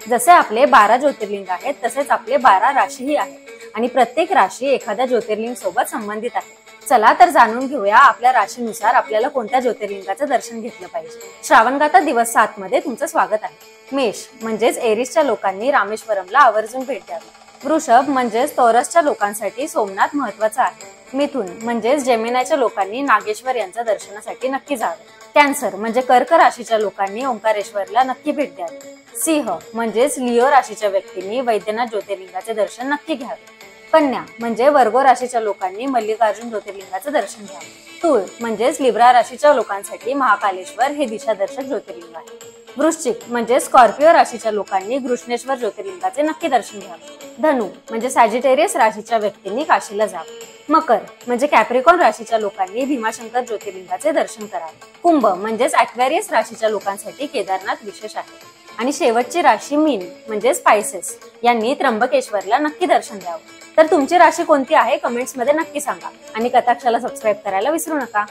जसे आपले 12 ज्योतिर्लिंग आहेत तसेच आपले 12 राशीही आहेत आणि प्रत्येक राशी एखाद्या ज्योतिर्लिंग सोबत संबंधित आहे। चला तर जाणून घेऊया आपल्या राशीनुसार आपल्याला कोणत्या ज्योतिर्लिंगाचे दर्शन घेतलं पाहिजे। श्रावणगाथा दिवस 7 मध्ये तुमचं स्वागत आहे। मेष म्हणजेच एरिसच्या लोकांनी रामेश्वरमला आवर्जून भेट द्यावी। वृषभ म्हणजेच टॉरसच्या लोकांसाठी सोमनाथ महत्वाचं आहे। मिथुन म्हणजेच जेमिनाच्या लोकांनी नागेश्वर यांच्या दर्शनासाठी नक्की जावे। कॅन्सर म्हणजे कर्क राशीच्या लोकांनी ओंकारेश्वरला नक्की भेट द्यावी। सिंह म्हणजेच लिओ राशीच्या व्यक्तींनी वैद्यनाथ ज्योतिर्लिंगाचे दर्शन नक्की घ्यावे। कन्या म्हणजे वर्गो राशीच्या लोकांनी मल्लिकार्जुन ज्योतिर्लिंगाचे दर्शन घ्यावे। तूळ म्हणजेच लिब्रा राशीच्या लोकांसाठी महाकालेश्वर हे दिशादर्शक ज्योतिर्लिंग आहे। वृश्चिक म्हणजे स्कॉर्पिओ राशीच्या लोकांनी घृष्णेश्वर ज्योतिर्लिंगाचे नक्की दर्शन घ्यावे। धनु म्हणजे सॅजिटेरियस राशीच्या व्यक्तींनी काशीला जावे। मकर म्हणजे कॅप्रिकॉन राशीच्या लोकांनी भीमाशंकर ज्योतिर्लिंगाचे दर्शन करावे। कुंभ म्हणजेच ॲक्वेरियस राशीच्या लोकांसाठी केदारनाथ विशेष आहे। आणि शेवटची राशी मीन म्हणजे स्पायसेस यांनी त्र्यंबकेश्वरला नक्की दर्शन द्यावं। तर तुमची राशी कोणती आहे कमेंट्स मध्ये नक्की सांगा आणि कथाक्षाला सबस्क्राईब करायला विसरू नका।